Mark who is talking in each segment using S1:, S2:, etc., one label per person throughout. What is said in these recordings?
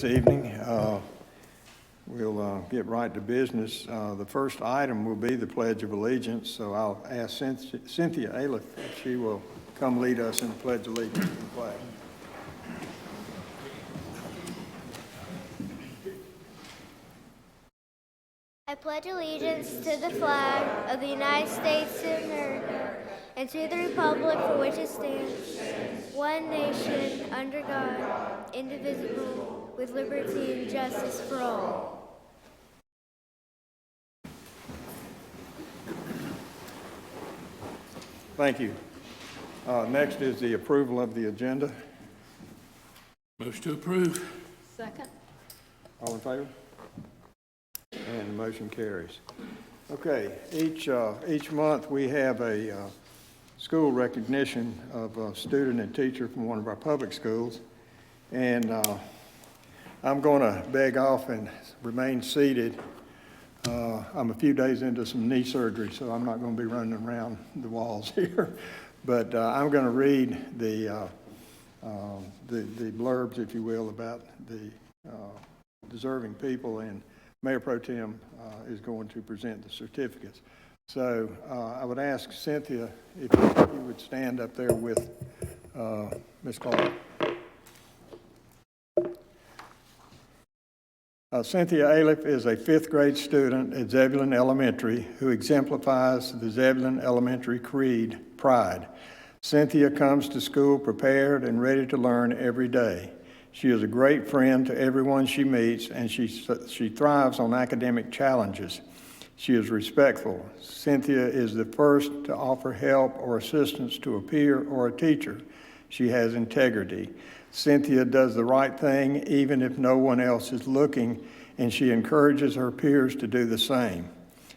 S1: this evening. We'll get right to business. The first item will be the Pledge of Allegiance, so I'll ask Cynthia Aliff if she will come lead us in the Pledge of Allegiance to the flag.
S2: I pledge allegiance to the flag of the United States of America and to the republic for which it stands, one nation, under God, indivisible, with liberty and justice for all.
S1: Thank you. Next is the approval of the agenda.
S3: Motion to approve.
S4: Second.
S1: All in favor? And the motion carries. Okay, each month we have a school recognition of a student and teacher from one of our public schools. And I'm going to beg off and remain seated. I'm a few days into some knee surgery, so I'm not going to be running around the walls here. But I'm going to read the blurbs, if you will, about the deserving people, and Mayor Pro Tem is going to present the certificates. So I would ask Cynthia if you would stand up there with Ms. Clark. Cynthia Aliff is a fifth grade student at Zebulon Elementary who exemplifies the Zebulon Elementary creed, pride. Cynthia comes to school prepared and ready to learn every day. She is a great friend to everyone she meets, and she thrives on academic challenges. She is respectful. Cynthia is the first to offer help or assistance to a peer or a teacher. She has integrity. Cynthia does the right thing even if no one else is looking, and she encourages her peers to do the same.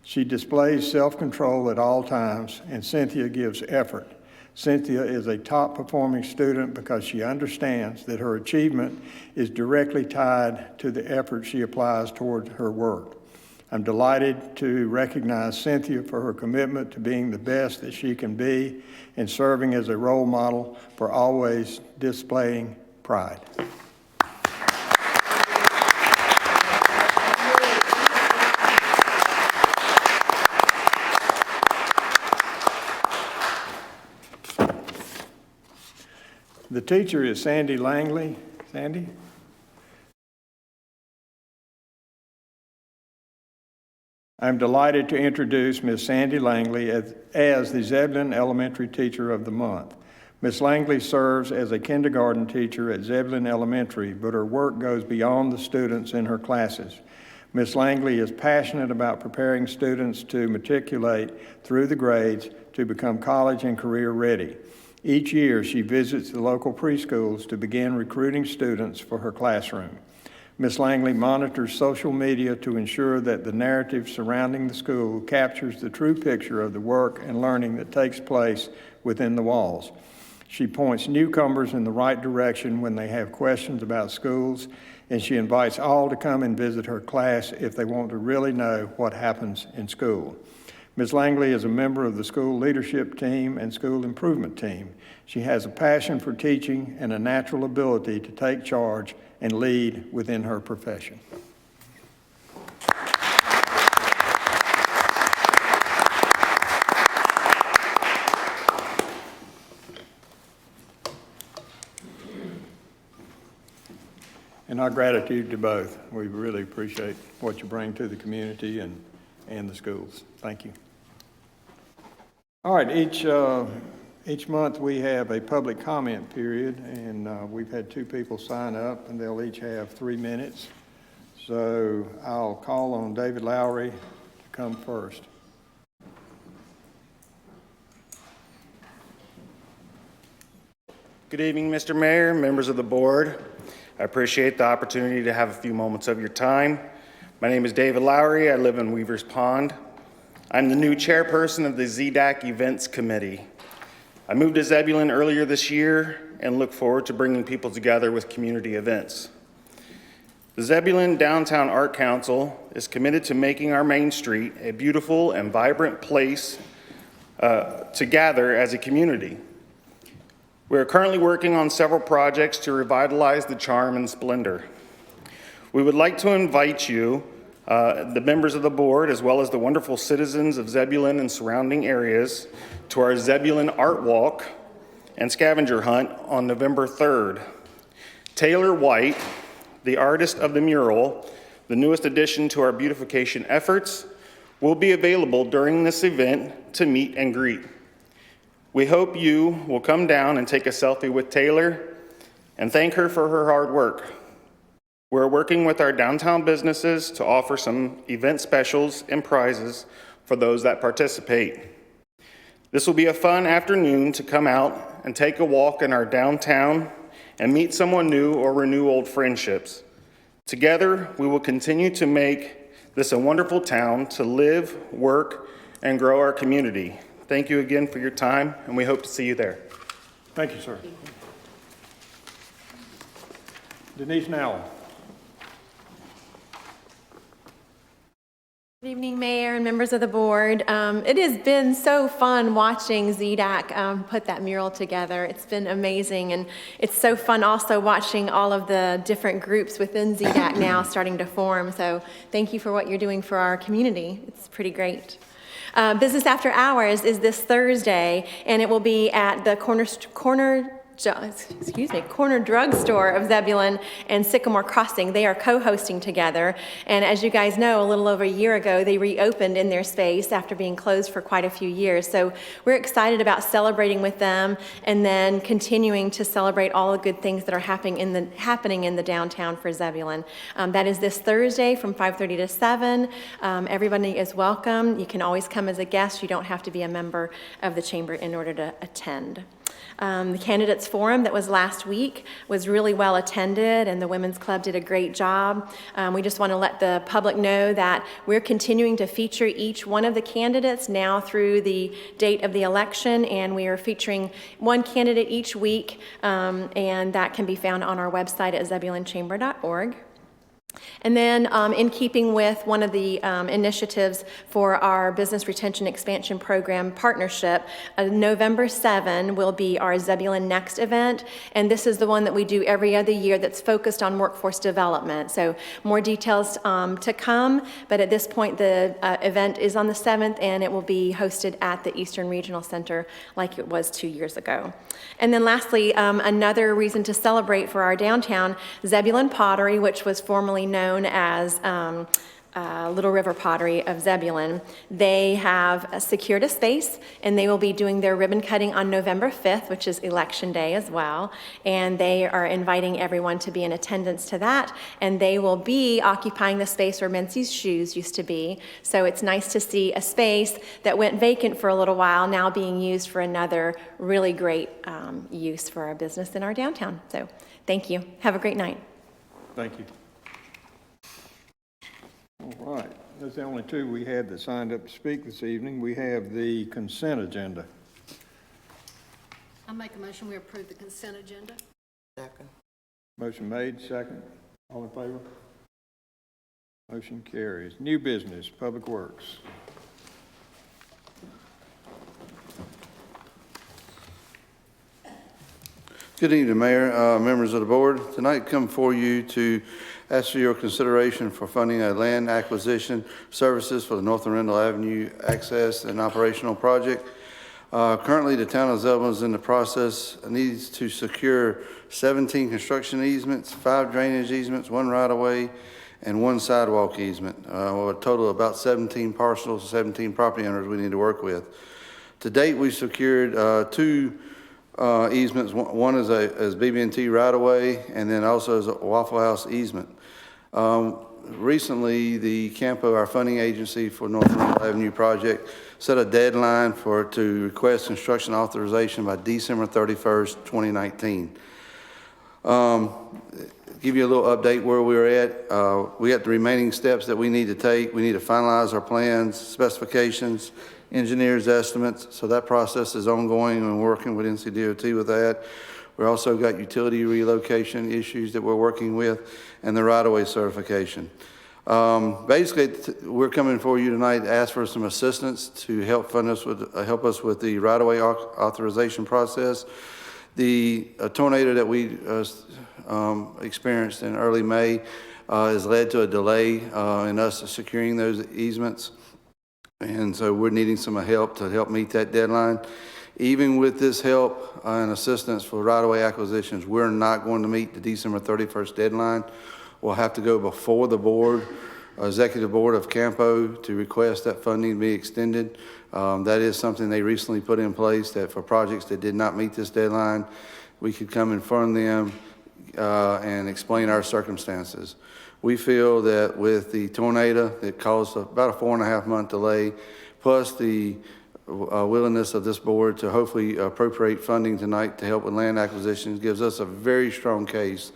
S1: She displays self-control at all times, and Cynthia gives effort. Cynthia is a top-performing student because she understands that her achievement is directly tied to the effort she applies toward her work. I'm delighted to recognize Cynthia for her commitment to being the best that she can be and serving as a role model for always displaying pride. The teacher is Sandy Langley. Sandy? I'm delighted to introduce Ms. Sandy Langley as the Zebulon Elementary Teacher of the Month. Ms. Langley serves as a kindergarten teacher at Zebulon Elementary, but her work goes beyond the students in her classes. Ms. Langley is passionate about preparing students to matriculate through the grades to become college and career ready. Each year, she visits the local preschools to begin recruiting students for her classroom. Ms. Langley monitors social media to ensure that the narrative surrounding the school captures the true picture of the work and learning that takes place within the walls. She points newcomers in the right direction when they have questions about schools, and she invites all to come and visit her class if they want to really know what happens in school. Ms. Langley is a member of the school leadership team and school improvement team. She has a passion for teaching and a natural ability to take charge and lead within her profession. And our gratitude to both. We really appreciate what you bring to the community and the schools. Thank you. All right, each month we have a public comment period, and we've had two people sign up, and they'll each have 3 minutes. So I'll call on David Lowery to come first.
S5: Good evening, Mr. Mayor, members of the board. I appreciate the opportunity to have a few moments of your time. My name is David Lowery. I live in Weaver's Pond. I'm the new chairperson of the ZDAC Events Committee. I moved to Zebulon earlier this year and look forward to bringing people together with community events. The Zebulon Downtown Art Council is committed to making our Main Street a beautiful and vibrant place to gather as a community. We are currently working on several projects to revitalize the charm and splendor. We would like to invite you, the members of the board, as well as the wonderful citizens of Zebulon and surrounding areas, to our Zebulon Art Walk and Scavenger Hunt on November 3rd. Taylor White, the artist of the mural, the newest addition to our beautification efforts, will be available during this event to meet and greet. We hope you will come down and take a selfie with Taylor and thank her for her hard work. We're working with our downtown businesses to offer some event specials and prizes for those that participate. This will be a fun afternoon to come out and take a walk in our downtown and meet someone new or renew old friendships. Together, we will continue to make this a wonderful town to live, work, and grow our community. Thank you again for your time, and we hope to see you there.
S1: Thank you, sir. Denise Nowell.
S4: Good evening, Mayor and members of the board. It has been so fun watching ZDAC put that mural together. It's been amazing, and it's so fun also watching all of the different groups within ZDAC now starting to form. So thank you for what you're doing for our community. It's pretty great. Business After Hours is this Thursday, and it will be at the Corner Drugstore of Zebulon and Sycamore Crossing. They are co-hosting together, and as you guys know, a little over a year ago, they reopened in their space after being closed for quite a few years. So we're excited about celebrating with them and then continuing to celebrate all the good things that are happening in the downtown for Zebulon. That is this Thursday from 5:30 to 7. Everybody is welcome. You can always come as a guest. You don't have to be a member of the chamber in order to attend. The Candidates Forum that was last week was really well attended, and the Women's Club did a great job. We just want to let the public know that we're continuing to feature each one of the candidates now through the date of the election, and we are featuring one candidate each week, and that can be found on our website at ZebulonChamber.org. And then in keeping with one of the initiatives for our Business Retention Expansion Program partnership, November 7 will be our Zebulon Next event, and this is the one that we do every other year that's focused on workforce development. So more details to come, but at this point the event is on the 7th, and it will be hosted at the Eastern Regional Center like it was 2 years ago. And then lastly, another reason to celebrate for our downtown, Zebulon Pottery, which was formerly known as Little River Pottery of Zebulon. They have secured a space, and they will be doing their ribbon cutting on November 5th, which is Election Day as well. And they are inviting everyone to be in attendance to that. And they will be occupying the space where Menzies Shoes used to be. So it's nice to see a space that went vacant for a little while now being used for another really great use for our business in our downtown. So thank you. Have a great night.
S1: Thank you. All right, that's the only two we had that signed up to speak this evening. We have the consent agenda.
S6: I make a motion we approve the consent agenda.
S7: Second.
S1: Motion made, second. All in favor? Motion carries. New business, Public Works.
S8: Good evening, Mayor, members of the board. Tonight, come before you to ask for your consideration for funding a land acquisition services for the North Arundel Avenue access and operational project. Currently, the town of Zebulon is in the process, needs to secure 17 construction easements, 5 drainage easements, 1 right-of-way, and 1 sidewalk easement. A total of about 17 parcels, 17 property owners we need to work with. To date, we've secured 2 easements. One is BB&T right-of-way, and then also is a Waffle House easement. Recently, the Campo, our funding agency for North Arundel Avenue project, set a deadline to request construction authorization by December 31st, 2019. Give you a little update where we're at. We got the remaining steps that we need to take. We need to finalize our plans, specifications, engineers' estimates. So that process is ongoing, and we're working with NCDOT with that. We also got utility relocation issues that we're working with, and the right-of-way certification. Basically, we're coming for you tonight to ask for some assistance to help us with the right-of-way authorization process. The tornado that we experienced in early May has led to a delay in us securing those easements. And so we're needing some help to help meet that deadline. Even with this help and assistance for right-of-way acquisitions, we're not going to meet the December 31st deadline. We'll have to go before the board, executive board of Campo, to request that funding be extended. That is something they recently put in place, that for projects that did not meet this deadline, we could come in front of them and explain our circumstances. We feel that with the tornado that caused about a 4.5-month delay, plus the willingness of this board to hopefully appropriate funding tonight to help with land acquisitions, gives us a very strong case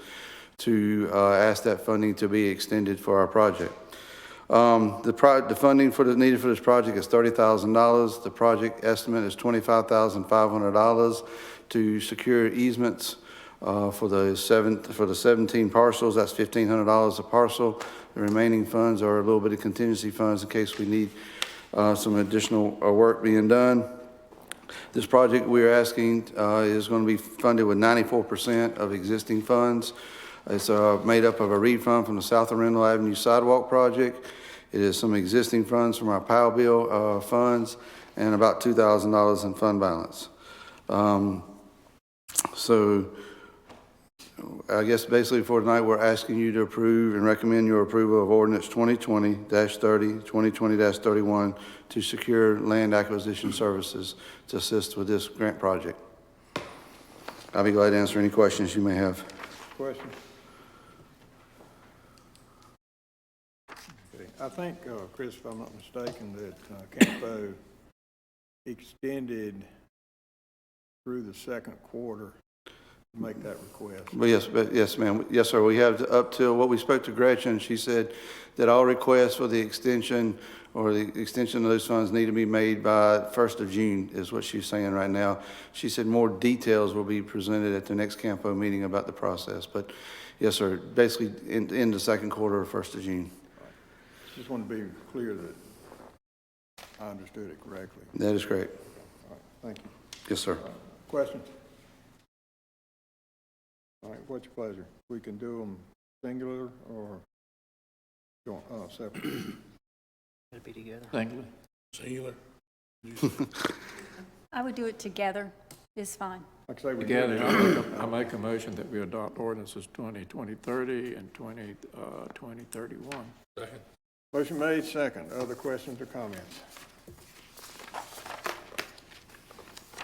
S8: to ask that funding to be extended for our project. The funding needed for this project is $30,000. The project estimate is $25,500 to secure easements for the 17 parcels. That's $1,500 a parcel. The remaining funds are a little bit of contingency funds in case we need some additional work being done. This project we're asking is going to be funded with 94% of existing funds. It's made up of a refund from the South Arundel Avenue Sidewalk Project. It is some existing funds from our Powell Bill funds and about $2,000 in fund balance. So I guess basically for tonight, we're asking you to approve and recommend your approval of ordinance 2020-30, 2020-31 to secure land acquisition services to assist with this grant project. I'll be glad to answer any questions you may have.
S1: Question? Okay. I think, Chris, if I'm not mistaken, that Campo extended through the second quarter to make that request.
S8: But yes, ma'am. Yes, sir. We have up till what we spoke to Gretchen. She said that all requests for the extension or the extension of those funds need to be made by 1st of June is what she's saying right now. She said more details will be presented at the next Campo meeting about the process. But yes, sir, basically in the second quarter or 1st of June.
S1: Right. Just want to be clear that I understood it correctly.
S8: That is great.
S1: All right. Thank you.
S8: Yes, sir.
S1: Questions? All right, what's your pleasure? We can do them singular or separate?
S7: It'd be together.
S3: Singular.
S9: I would do it together. It's fine.
S1: Like I say, we
S10: Together, I make a motion that we adopt ordinances 2020-30 and 2020-31.
S3: Second.
S1: Motion made, second. Other questions or comments?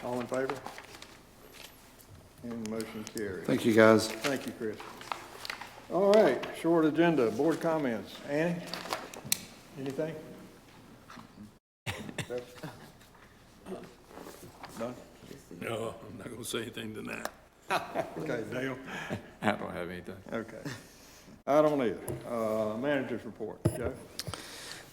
S1: All in favor? And motion carries.
S8: Thank you, guys.
S1: Thank you, Chris. All right, short agenda, board comments. Annie, anything? None?
S3: No, I'm not going to say anything tonight.
S1: Okay, Dale?
S10: I don't have anything.
S1: Okay. I don't either. Manager's report. Joe?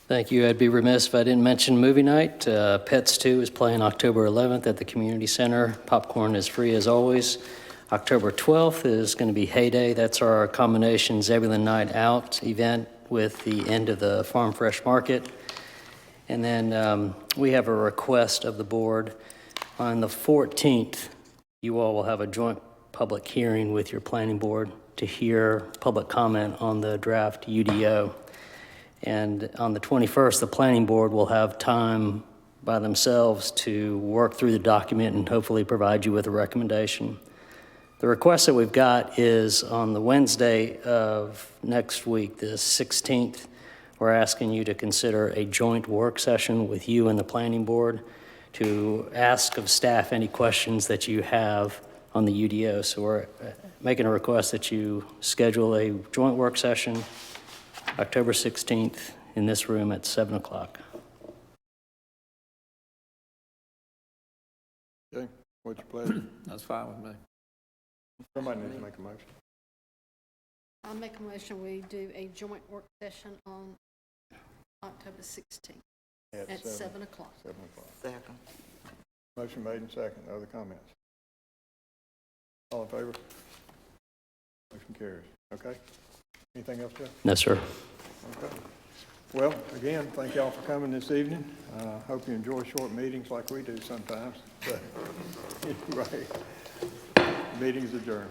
S7: Thank you. I'd be remiss if I didn't mention movie night. Pets 2 is playing October 11th at the community center. Popcorn is free as always. October 12th is going to be Heyday. That's our combination Zebulon Night Out event with the end of the Farm Fresh Market. And then we have a request of the board. On the 14th, you all will have a joint public hearing with your planning board to hear public comment on the draft UDO. And on the 21st, the planning board will have time by themselves to work through the document and hopefully provide you with a recommendation. The request that we've got is on the Wednesday of next week, the 16th, we're asking you to consider a joint work session with you and the planning board to ask of staff any questions that you have on the UDO. So we're making a request that you schedule a joint work session October 16th in this room at 7 o'clock.
S1: Okay, what's your pleasure?
S10: That's fine with me.
S1: Somebody needs to make a motion.
S6: I'll make a motion, we do a joint work session on October 16th at 7 o'clock.
S1: 7 o'clock.
S7: Second.
S1: Motion made and second. Other comments? All in favor? Motion carries. Okay. Anything else, Jeff?
S7: No, sir.
S1: Okay. Well, again, thank y'all for coming this evening. Hope you enjoy short meetings like we do sometimes. But anyway, meeting's adjourned.